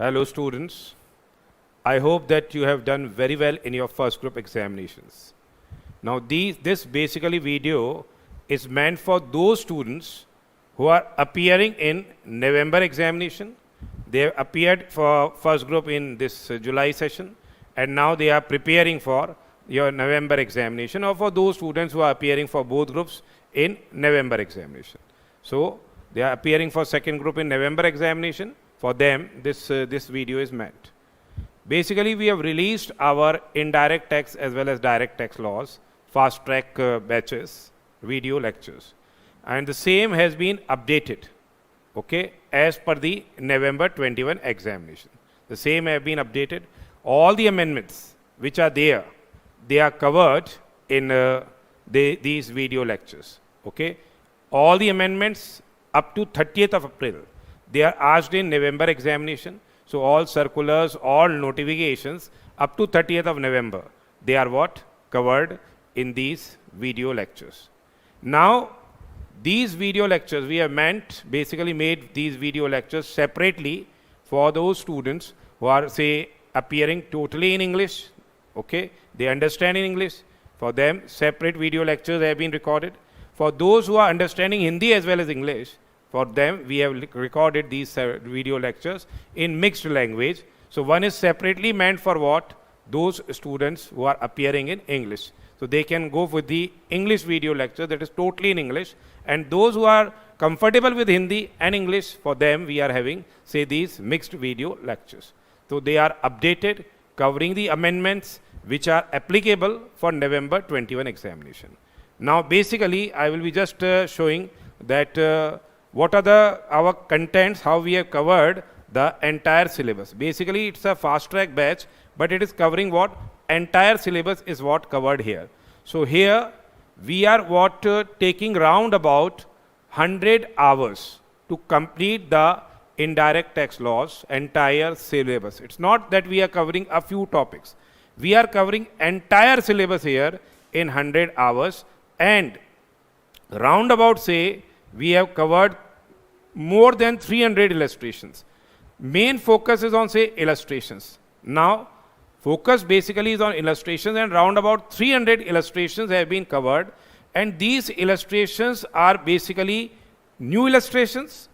Hello students. I hope that you have done very well in your first group examinations. Now this basically video is meant for those students who are appearing in November examination. They have appeared for first group in this July session and now they are preparing for your November examination, or for those students who are appearing for both groups in November examination. So they are appearing for second group in November examination. For them, this video is meant. Basically, we have released our indirect tax as well as direct tax laws, fast track batches, video lectures. And the same has been updated, okay, as per the November 21 examination. The same have been updated. All the amendments which are there, they are covered in these video lectures, okay. All the amendments up to 30th of April, they are asked in November examination. So all circulars, all notifications up to 30th of November, they are what? Covered in these video lectures. Now, these video lectures, we have basically made these video lectures separately for those students who are, say, appearing totally in English, okay? They understand in English. For them, separate video lectures have been recorded. For those who are understanding Hindi as well as English, for them, we have recorded these video lectures in mixed language. So one is separately meant for what? Those students who are appearing in English. So they can go with the English video lecture that is totally in English. And those who are comfortable with Hindi and English, for them we are having, say, these mixed video lectures. So they are updated, covering the amendments which are applicable for November 21 examination. Now basically, I will be just showing that what are our contents, how we have covered the entire syllabus. Basically, it's a fast track batch, but it is covering what? Entire syllabus is what covered here. So here, we are taking round about 100 hours to complete the indirect tax laws, entire syllabus. It's not that we are covering a few topics. We are covering entire syllabus here in 100 hours, and round about, say, we have covered more than 300 illustrations. Main focus is on, say, illustrations. Now, focus basically is on illustrations, and round about 300 illustrations have been covered. And these illustrations are basically new illustrations.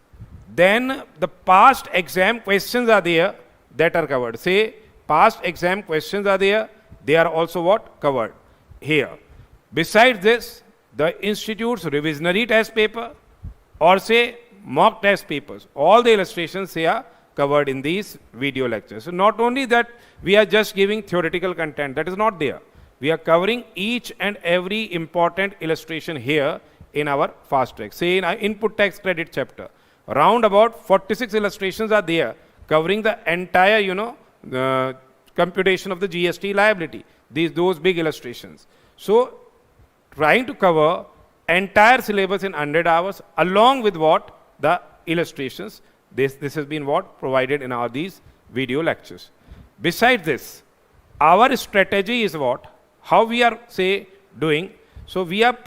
Then the past exam questions are there that are covered. Say, past exam questions are there. They are also what? Covered here. Besides this, the institute's revisionary test paper, or say mock test papers, all the illustrations they are covered in these video lectures. So not only that we are just giving theoretical content, that is not there. We are covering each and every important illustration here in our fast track. Say in our input tax credit chapter, around about 46 illustrations are there covering the entire, computation of the GST liability, those big illustrations. So trying to cover entire syllabus in 100 hours along with what? The illustrations. This has been what? Provided in these video lectures. Besides this, our strategy is what? How we are, say, doing. So we are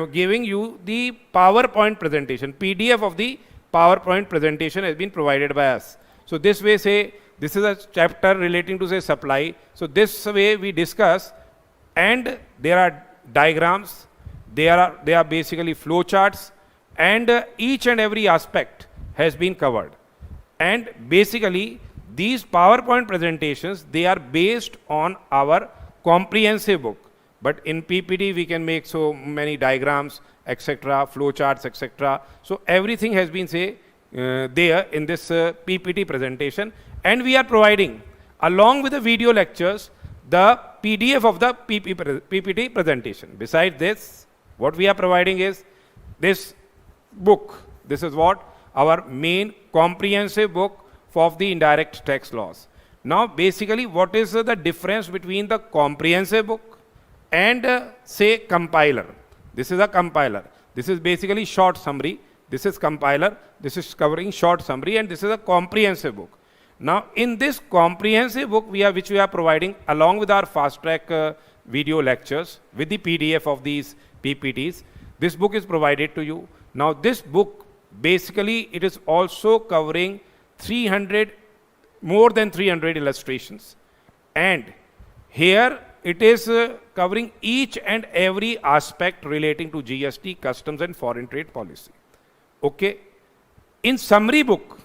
giving you the PowerPoint presentation. PDF of the PowerPoint presentation has been provided by us. So this way, say, this is a chapter relating to, say, supply. So this way we discuss, and there are diagrams, they are basically flow charts, and each and every aspect has been covered. And basically, these PowerPoint presentations, they are based on our comprehensive book. But in PPT, we can make so many diagrams, etc., flow charts, etc. So everything has been, say, there in this PPT presentation. And we are providing, along with the video lectures, the PDF of the PPT presentation. Besides this, what we are providing is this book. This is what? Our main comprehensive book of the indirect tax laws. Now, basically, what is the difference between the comprehensive book and, say, compiler? This is a compiler. This is basically short summary. This is compiler. This is covering short summary, and this is a comprehensive book. Now, in this comprehensive book, which we are providing along with our fast track video lectures with the PDF of these PPTs, this book is provided to you. Now, this book, basically, it is also covering 300 more than 300 illustrations. And here it is covering each and every aspect relating to GST, customs and foreign trade policy. Okay. In summary book,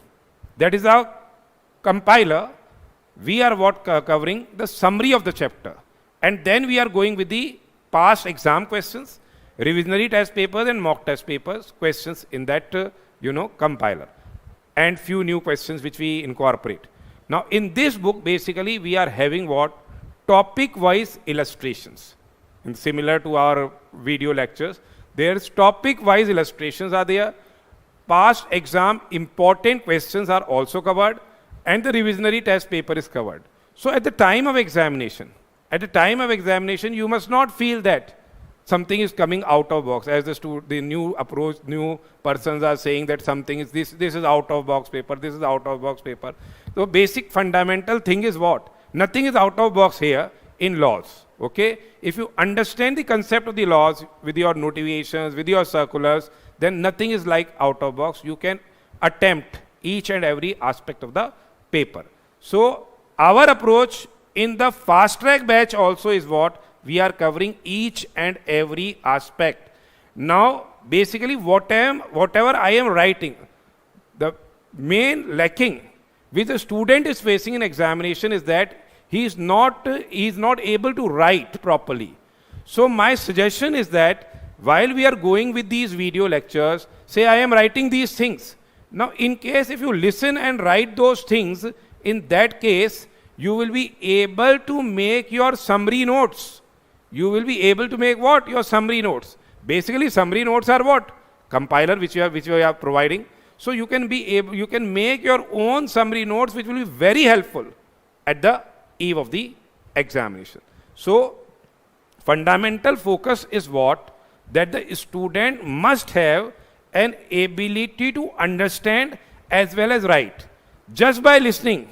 that is our compiler, we are covering the summary of the chapter. And then we are going with the past exam questions, revisionary test papers and mock test papers, questions in that, compiler. And few new questions which we incorporate. Now, in this book, basically, we are having what? Topic-wise illustrations. And similar to our video lectures, there's topic-wise illustrations are there. Past exam important questions are also covered, and the revisionary test paper is covered. So at the time of examination, you must not feel that something is coming out of box. As the new approach, new persons are saying that something is this is out of box paper, this is out of box paper. So basic fundamental thing is what? Nothing is out of box here in laws. Okay? If you understand the concept of the laws with your notifications, with your circulars, then nothing is like out of box. You can attempt each and every aspect of the paper. So our approach in the fast track batch also is what? We are covering each and every aspect. Now, basically whatever I am writing, the main lacking which the student is facing in examination is that he is not able to write properly. So my suggestion is that while we are going with these video lectures, say I am writing these things. Now, in case if you listen and write those things, in that case, you will be able to make your summary notes. You will be able to make what? Your summary notes. Basically, summary notes are what? Compiler which we are providing. So you can make your own summary notes which will be very helpful at the eve of the examination. So fundamental focus is what? That the student must have an ability to understand as well as write. Just by listening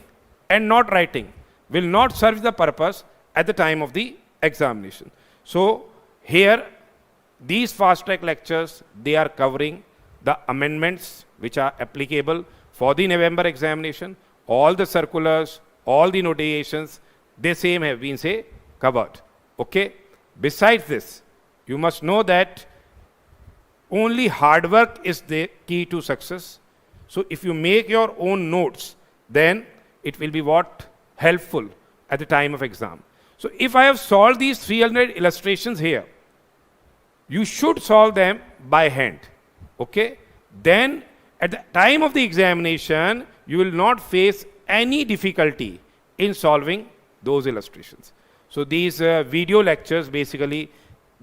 and not writing will not serve the purpose at the time of the examination. So here, these fast track lectures, they are covering the amendments which are applicable for the November examination. All the circulars, all the notations, they same have been covered. Okay. Besides this, you must know that only hard work is the key to success. So if you make your own notes, then it will be what? Helpful at the time of exam. So if I have solved these 300 illustrations here, you should solve them by hand. Okay? Then at the time of the examination, you will not face any difficulty in solving those illustrations. So these video lectures basically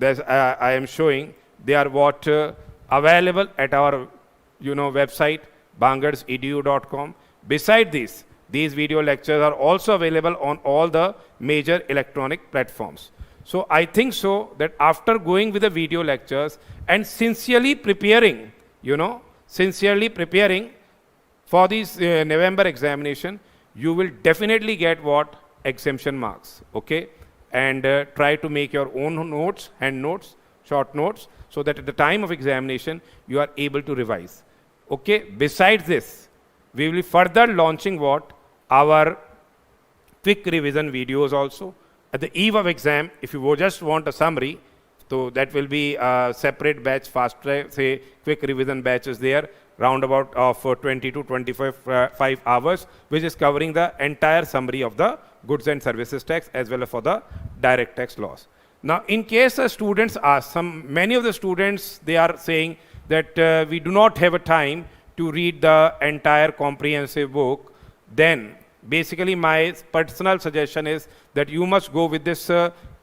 I am showing, they are what available at our website bangarsedu.com. Beside this, these video lectures are also available on all the major electronic platforms. So I think so that after going with the video lectures and sincerely preparing for this November examination, you will definitely get what? Exemption marks. Okay? And try to make your own notes, hand notes, short notes, so that at the time of examination, you are able to revise. Okay? Besides this, we will be further launching what? Our quick revision videos also. At the eve of exam, if you just want a summary, so that will be a separate batch, fast track, say quick revision batches there, roundabout of 20 to 25 hours, which is covering the entire summary of the goods and services tax as well as for the direct tax laws. Now, in case the students ask, many of the students, they are saying that we do not have a time to read the entire comprehensive book, then basically my personal suggestion is that you must go with this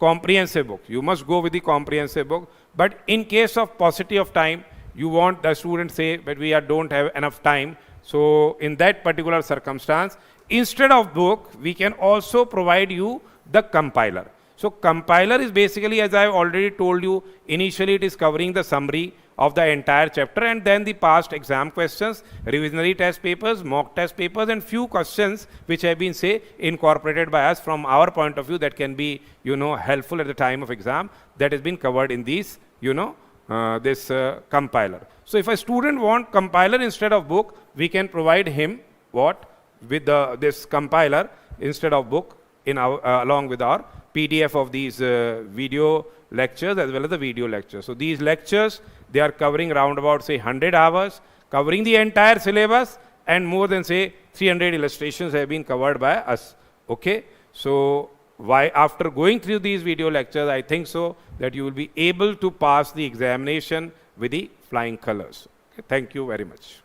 comprehensive book. You must go with the comprehensive book. But in case of paucity of time, you want the students say, but we don't have enough time. So in that particular circumstance, instead of book, we can also provide you the compiler. So compiler is basically, as I have already told you, initially it is covering the summary of the entire chapter and then the past exam questions, revisionary test papers, mock test papers, and few questions which have been, incorporated by us from our point of view that can be, helpful at the time of exam. That has been covered in these, this compiler. So if a student want compiler instead of book, we can provide him what? with this compiler instead of book in our, along with our PDF of these video lectures as well as the video lectures. So these lectures, they are covering round about say 100 hours, covering the entire syllabus, and more than say 300 illustrations have been covered by us. Okay, so why after going through these video lectures, I think so that you will be able to pass the examination with the flying colors. Okay, thank you very much.